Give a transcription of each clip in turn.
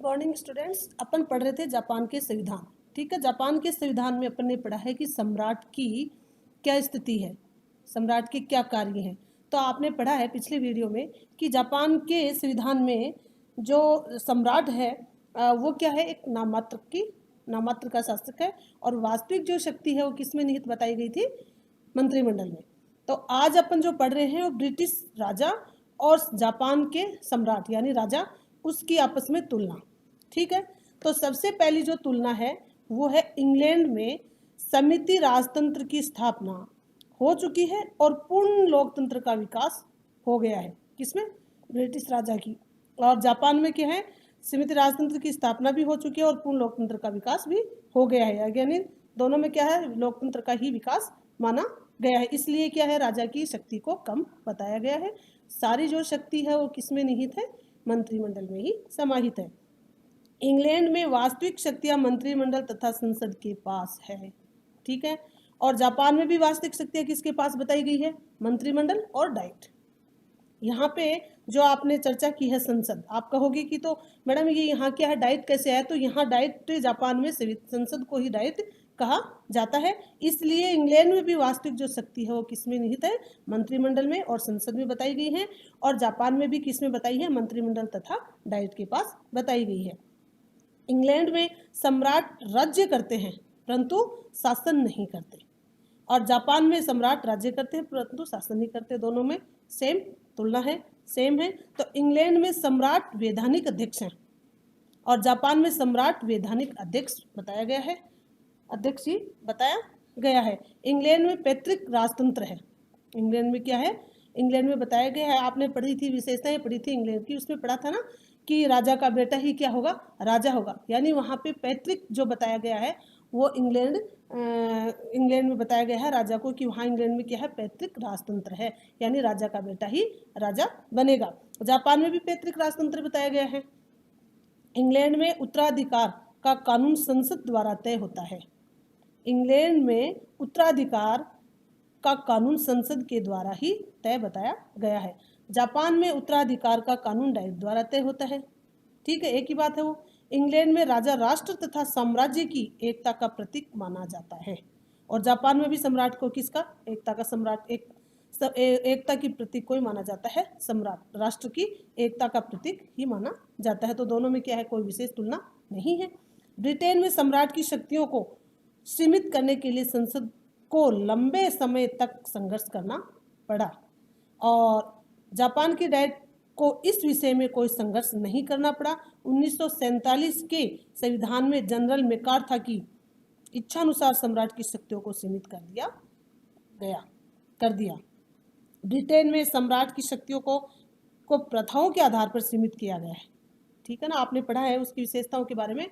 Morning students. अपन पढ़ रहे थे जापान के संविधान। ठीक है, जापान के संविधान में अपन ने पढ़ा है कि सम्राट की क्या स्थिति है, सम्राट के क्या कार्य हैं। तो आपने पढ़ा है पिछले वीडियो में कि जापान के संविधान में जो सम्राट है वो क्या है, एक नाममात्र का शासक है, और वास्तविक जो शक्ति है वो किस में निहित बताई गई थी, मंत्रिमंडल में। तो आज अपन जो पढ़ रहे हैं वो ब्रिटिश राजा और जापान के सम्राट यानी राजा, उसकी आपस में तुलना। ठीक है, तो सबसे पहली जो तुलना है वो है इंग्लैंड में समिति राजतंत्र की स्थापना हो चुकी है और पूर्ण लोकतंत्र का विकास हो गया है। किसमें? ब्रिटिश राजा की। और जापान में क्या है, समिति राजतंत्र की स्थापना भी हो चुकी है और पूर्ण लोकतंत्र का विकास भी हो गया है। यानी दोनों में क्या है, लोकतंत्र का ही विकास माना गया है। इसलिए क्या है, राजा की शक्ति को कम बताया गया है। सारी जो शक्ति है वो किसमें निहित है, मंत्रिमंडल में ही समाहित है। इंग्लैंड में वास्तविक शक्तियां मंत्रिमंडल तथा संसद के पास है। ठीक है, और जापान में भी वास्तविक शक्तियां किसके पास बताई गई है, मंत्रिमंडल और डाइट। यहाँ पे जो आपने चर्चा की है संसद, आप कहोगे कि तो मैडम ये यहाँ क्या है, डाइट कैसे आया? तो यहाँ डाइट जापान में संसद को ही डाइट कहा जाता है। इसलिए इंग्लैंड में भी वास्तविक जो शक्ति है वो किसमें निहित है, मंत्रिमंडल में और संसद में बताई गई है। और जापान में भी किसमें बताई है, मंत्रिमंडल तथा डाइट के पास बताई गई है। इंग्लैंड में सम्राट राज्य करते हैं परंतु शासन नहीं करते, और जापान में सम्राट राज्य करते हैं परंतु शासन नहीं करते। दोनों में सेम तुलना है, सेम है। तो इंग्लैंड में सम्राट वैधानिक अध्यक्ष हैं और जापान में सम्राट वैधानिक अध्यक्ष बताया गया है, अध्यक्ष ही बताया गया है। इंग्लैंड में पैतृक राजतंत्र है। इंग्लैंड में क्या है, इंग्लैंड में बताया गया है, आपने पढ़ी थी, विशेषताएं पढ़ी थी इंग्लैंड की, उसमें पढ़ा था ना कि राजा का बेटा ही क्या होगा, राजा होगा। यानी वहाँ पे पैतृक जो बताया गया है वो इंग्लैंड में बताया गया है राजा को, कि वहाँ इंग्लैंड में क्या है, पैतृक राजतंत्र है, यानी राजा का बेटा ही राजा बनेगा। जापान में भी पैतृक राजतंत्र बताया गया है। इंग्लैंड में उत्तराधिकार का कानून संसद द्वारा तय होता है। इंग्लैंड में उत्तराधिकार का कानून संसद के द्वारा ही तय बताया गया है। जापान में उत्तराधिकार का कानून डाइट द्वारा तय होता है। ठीक है, एक ही बात है वो। इंग्लैंड में राजा राष्ट्र तथा साम्राज्य की एकता का प्रतीक माना जाता है, और जापान में भी सम्राट को किसका, एकता का सम्राट, एकता की प्रतीक को ही माना जाता है। सम्राट राष्ट्र की एकता का प्रतीक ही माना जाता है। तो दोनों में क्या है, कोई विशेष तुलना नहीं है। ब्रिटेन में सम्राट की शक्तियों को सीमित करने के लिए संसद को लंबे समय तक संघर्ष करना पड़ा, और जापान की डाइट को इस विषय में कोई संघर्ष नहीं करना पड़ा। 1947 के संविधान में जनरल मैकार्थर की इच्छानुसार सम्राट की शक्तियों को सीमित कर दिया। ब्रिटेन में सम्राट की शक्तियों को प्रथाओं के आधार पर सीमित किया गया है। ठीक है ना, आपने पढ़ा है उसकी विशेषताओं के बारे में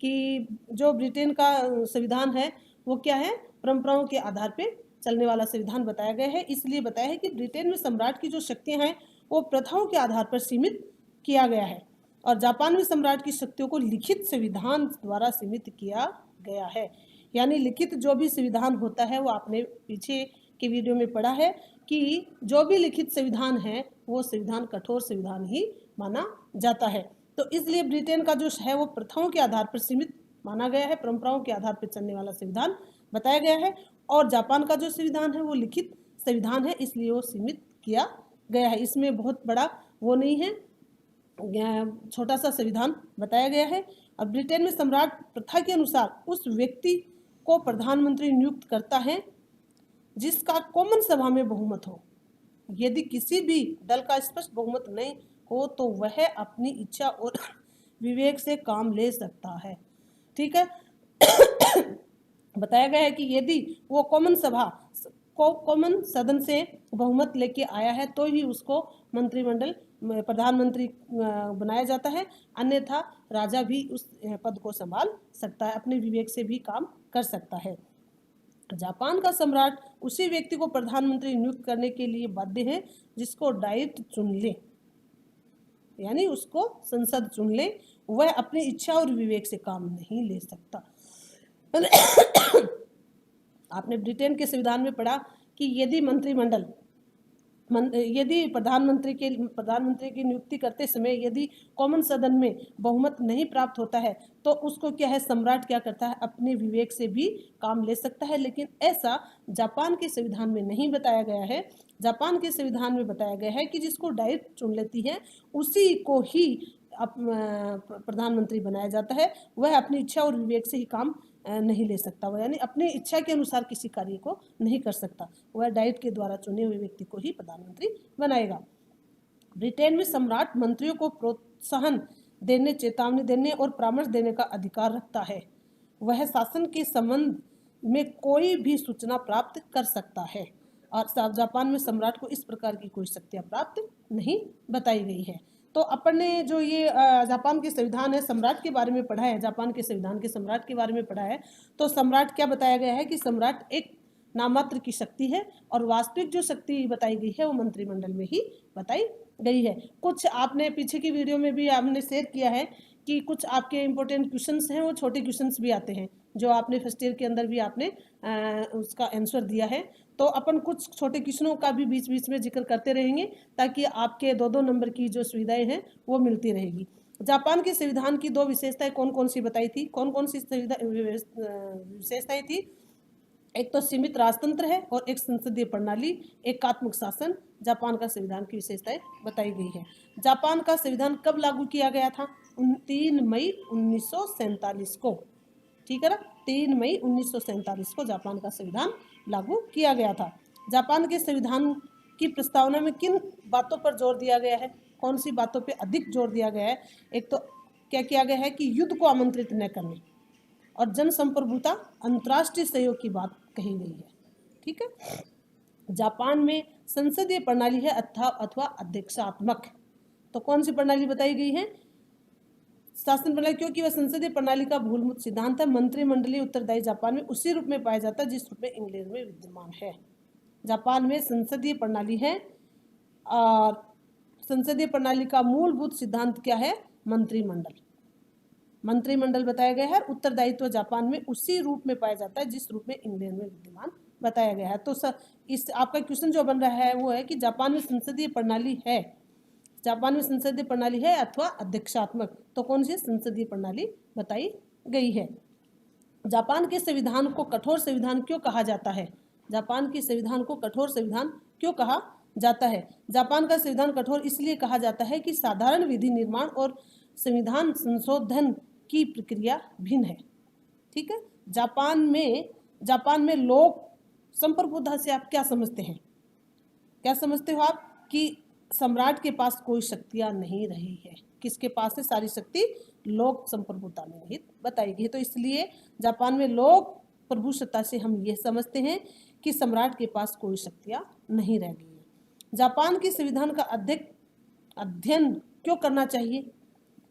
कि जो ब्रिटेन का संविधान है वो क्या है, परंपराओं के आधार पर चलने वाला संविधान बताया गया है। इसलिए बताया है कि ब्रिटेन में सम्राट की जो शक्तियां हैं वो प्रथाओं के आधार पर सीमित किया गया है, और जापान में सम्राट की शक्तियों को लिखित संविधान द्वारा सीमित किया गया है। यानी लिखित जो भी संविधान होता है, वो आपने पीछे के वीडियो में पढ़ा है कि जो भी लिखित संविधान है वो संविधान कठोर संविधान ही माना जाता है। तो इसलिए ब्रिटेन का जो है वो प्रथाओं के आधार पर सीमित माना गया है, परंपराओं के आधार पर चलने वाला संविधान बताया गया है। और जापान का जो संविधान है वो लिखित संविधान है, इसलिए वो सीमित किया गया है। इसमें बहुत बड़ा वो नहीं है, छोटा सा संविधान बताया गया है। अब ब्रिटेन में सम्राट प्रथा के अनुसार उस व्यक्ति को प्रधानमंत्री नियुक्त करता है जिसका कॉमन सभा में बहुमत हो। यदि किसी भी दल का स्पष्ट बहुमत नहीं हो तो वह अपनी इच्छा और विवेक से काम ले सकता है। ठीक है बताया गया है कि यदि वो कॉमन सदन से बहुमत लेके आया है तो ही उसको मंत्रिमंडल प्रधानमंत्री बनाया जाता है, अन्यथा राजा भी उस पद को संभाल सकता है, अपने विवेक से भी काम कर सकता है। जापान का सम्राट उसी व्यक्ति को प्रधानमंत्री नियुक्त करने के लिए बाध्य है जिसको डाइट चुन ले, यानी उसको संसद चुन ले, वह अपनी इच्छा और विवेक से काम नहीं ले सकता। आपने ब्रिटेन के संविधान में पढ़ा कि यदि मंत्रिमंडल यदि प्रधानमंत्री की नियुक्ति करते समय यदि कॉमन सदन में बहुमत नहीं प्राप्त होता है तो उसको क्या है, सम्राट क्या करता है, अपने विवेक से भी काम ले सकता है। लेकिन ऐसा जापान के संविधान में नहीं बताया गया है। जापान के संविधान में बताया गया है कि जिसको डायरेक्ट चुन लेती है उसी को ही प्रधानमंत्री बनाया जाता है। वह अपनी इच्छा और विवेक से ही काम नहीं ले सकता, वह यानी अपनी इच्छा के अनुसार किसी कार्य को नहीं कर सकता, वह डाइट के द्वारा चुने हुए व्यक्ति को ही प्रधानमंत्री बनाएगा। ब्रिटेन में सम्राट मंत्रियों को प्रोत्साहन देने, चेतावनी देने और परामर्श देने का अधिकार रखता है। वह शासन के संबंध में कोई भी सूचना प्राप्त कर सकता है। और जापान में सम्राट को इस प्रकार की कोई शक्तियां प्राप्त नहीं बताई गई है। तो अपन ने जो ये जापान के संविधान है, सम्राट के बारे में पढ़ा है, जापान के संविधान के सम्राट के बारे में पढ़ा है। तो सम्राट क्या बताया गया है कि सम्राट एक नामात्र की शक्ति है और वास्तविक जो शक्ति बताई गई है वो मंत्रिमंडल में ही बताई गई है। कुछ आपने पीछे की वीडियो में भी आपने शेयर किया है कि कुछ आपके इम्पोर्टेंट क्वेश्चंस हैं, वो छोटे क्वेश्चंस भी आते हैं जो आपने फर्स्ट ईयर के अंदर भी आपने उसका आंसर दिया है। तो अपन कुछ छोटे क्वेश्चनों का भी बीच बीच में जिक्र करते रहेंगे ताकि आपके 2-2 नंबर की जो सुविधाएं हैं वो मिलती रहेगी। जापान के संविधान की 2 विशेषताएं कौन कौन सी बताई थी, कौन कौन सी विशेषताएं थी? एक तो सीमित राजतंत्र है और एक संसदीय प्रणाली, एकात्मक शासन, जापान का संविधान की विशेषताएं बताई गई है। जापान का संविधान कब लागू किया गया था? 3 मई 1947 को, ठीक है ना, 3 मई 1947 को जापान का संविधान लागू किया गया था। जापान के संविधान की प्रस्तावना में किन बातों पर जोर दिया गया है, कौन सी बातों पर अधिक जोर दिया गया है? एक तो क्या किया गया है कि युद्ध को आमंत्रित न करने और जनसंप्रभुता, अंतर्राष्ट्रीय सहयोग की बात कही गई है, ठीक है। जापान में संसदीय प्रणाली है अथवा अध्यक्षात्मक। तो कौन सी प्रणाली बताई गई है? शासन प्रणाली, क्योंकि वह संसदीय प्रणाली का मूलभूत सिद्धांत है। मंत्रिमंडलीय उत्तरदायी जापान में उसी रूप में पाया जाता है जिस रूप में इंग्लैंड में विद्यमान है। जापान में संसदीय प्रणाली है और संसदीय प्रणाली का मूलभूत सिद्धांत क्या है? मंत्रिमंडल। मंत्रिमंडल बताया गया है। उत्तरदायित्व जापान में उसी रूप में पाया जाता है जिस रूप में इंग्लैंड में विद्यमान बताया गया है। तो इस आपका क्वेश्चन जो बन रहा है वो है कि जापान में संसदीय प्रणाली है, जापान में संसदीय प्रणाली है अथवा अध्यक्षात्मक, तो कौन सी संसदीय प्रणाली बताई गई है। जापान के संविधान को कठोर संविधान क्यों कहा जाता है? जापान के संविधान को कठोर संविधान क्यों कहा जाता है? जापान का संविधान कठोर इसलिए कहा जाता है कि साधारण विधि निर्माण और संविधान संशोधन की प्रक्रिया भिन्न है, ठीक है। जापान में लोक संप्रभुता से आप क्या समझते हैं? क्या समझते हो आप कि सम्राट के पास कोई शक्तियां नहीं रही है, किसके पास है सारी शक्ति? लोक संप्रभुता में निहित बताई गई है। तो इसलिए जापान में लोक प्रभुसत्ता से हम ये समझते हैं कि सम्राट के पास कोई शक्तियां नहीं रह गई है। जापान के संविधान का अध्ययन क्यों करना चाहिए?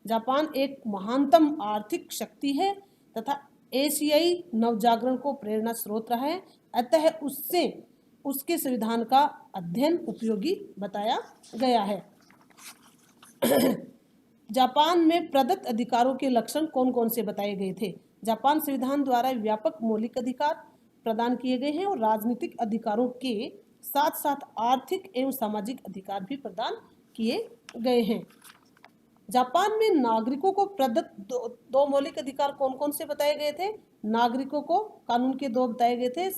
जापान एक महानतम आर्थिक शक्ति है तथा एशियाई नवजागरण को प्रेरणा स्रोत रहा है, अतः उसके संविधान का अध्ययन उपयोगी बताया गया है। जापान में प्रदत्त अधिकारों के लक्षण कौन कौन से बताए गए थे? जापान संविधान द्वारा व्यापक मौलिक अधिकार प्रदान किए गए हैं और राजनीतिक अधिकारों के साथ साथ आर्थिक एवं सामाजिक अधिकार भी प्रदान किए गए हैं। जापान में नागरिकों को प्रदत्त दो मौलिक अधिकार कौन कौन से बताए गए थे? नागरिकों को कानून के 2 बताए गए थे,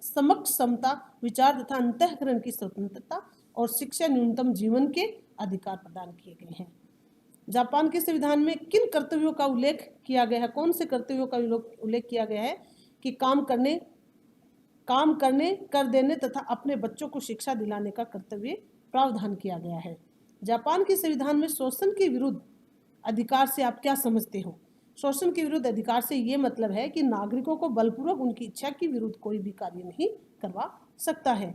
समक्ष समता, विचार तथा अंतःकरण की स्वतंत्रता और शिक्षा, न्यूनतम जीवन के अधिकार प्रदान किए गए हैं। जापान के संविधान में किन कर्तव्यों का उल्लेख किया गया है? कौन से कर्तव्यों का उल्लेख किया गया है? कि काम करने कर देने तथा अपने बच्चों को शिक्षा दिलाने का कर्तव्य प्रावधान किया गया है। जापान के संविधान में शोषण के विरुद्ध अधिकार से आप क्या समझते हो? शोषण के विरुद्ध अधिकार से ये मतलब है कि नागरिकों को बलपूर्वक उनकी इच्छा के विरुद्ध कोई भी कार्य नहीं करवा सकता है।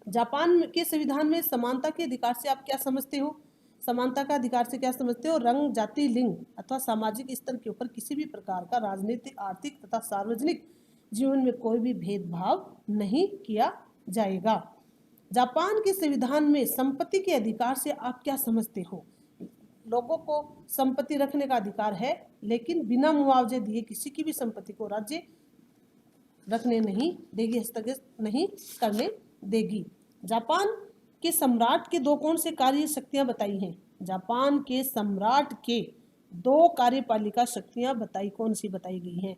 जापान के संविधान में समानता के अधिकार से आप क्या समझते हो? समानता का अधिकार से क्या समझते हो? रंग, जाति, लिंग अथवा सामाजिक स्तर के ऊपर किसी भी प्रकार का राजनीतिक, आर्थिक तथा सार्वजनिक जीवन में कोई भी भेदभाव नहीं किया जाएगा। जापान के संविधान में संपत्ति के अधिकार से आप क्या समझते हो? लोगों को संपत्ति रखने का अधिकार है, लेकिन बिना मुआवजे दिए किसी की भी संपत्ति को राज्य रखने नहीं देगी, हस्तक्षेप नहीं करने देगी। जापान के सम्राट के दो कौन से कार्य शक्तियां बताई हैं? जापान के सम्राट के दो कार्यपालिका शक्तियां बताई, कौन सी बताई गई हैं?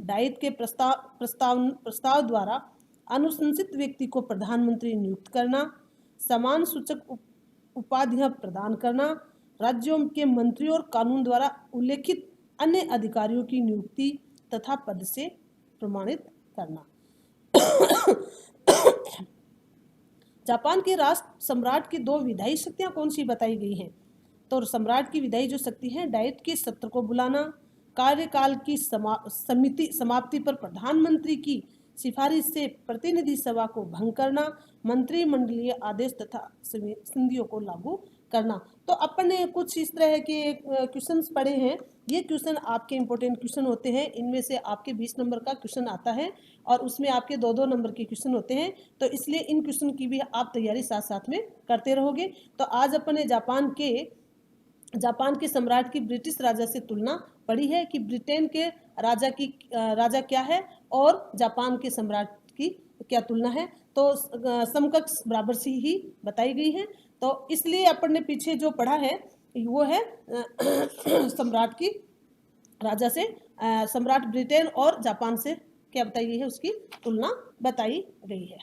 डाइट के प्रस्ताव द्वारा अनुशंसित व्यक्ति को प्रधानमंत्री नियुक्त करना, समान सूचक उपाधियां प्रदान करना, राज्यों के मंत्री और कानून द्वारा उल्लेखित अन्य अधिकारियों की नियुक्ति तथा पद से प्रमाणित करना। जापान के राष्ट्र सम्राट की दो विधायी शक्तियां कौन सी बताई गई हैं? तो सम्राट की विधायी जो शक्ति है, डाइट के सत्र को बुलाना, कार्यकाल की समाप्ति पर प्रधानमंत्री की सिफारिश से प्रतिनिधि सभा को भंग करना, मंत्रिमंडलीय आदेश तथा संधियों को लागू करना। तो अपन ने कुछ इस तरह के क्वेश्चंस पढ़े हैं। ये क्वेश्चन आपके इंपॉर्टेंट क्वेश्चन होते हैं। इनमें से आपके 20 नंबर का क्वेश्चन आता है और उसमें आपके 2-2 नंबर के क्वेश्चन होते हैं। तो इसलिए इन क्वेश्चन की भी आप तैयारी साथ साथ में करते रहोगे। तो आज अपन ने जापान के सम्राट की ब्रिटिश राजा से तुलना पढ़ी है कि ब्रिटेन के राजा क्या है और जापान के सम्राट की क्या तुलना है। तो समकक्ष बराबर सी ही बताई गई है। तो इसलिए अपन ने पीछे जो पढ़ा है वो है सम्राट की राजा से सम्राट ब्रिटेन और जापान से क्या बताई गई है, उसकी तुलना बताई गई है।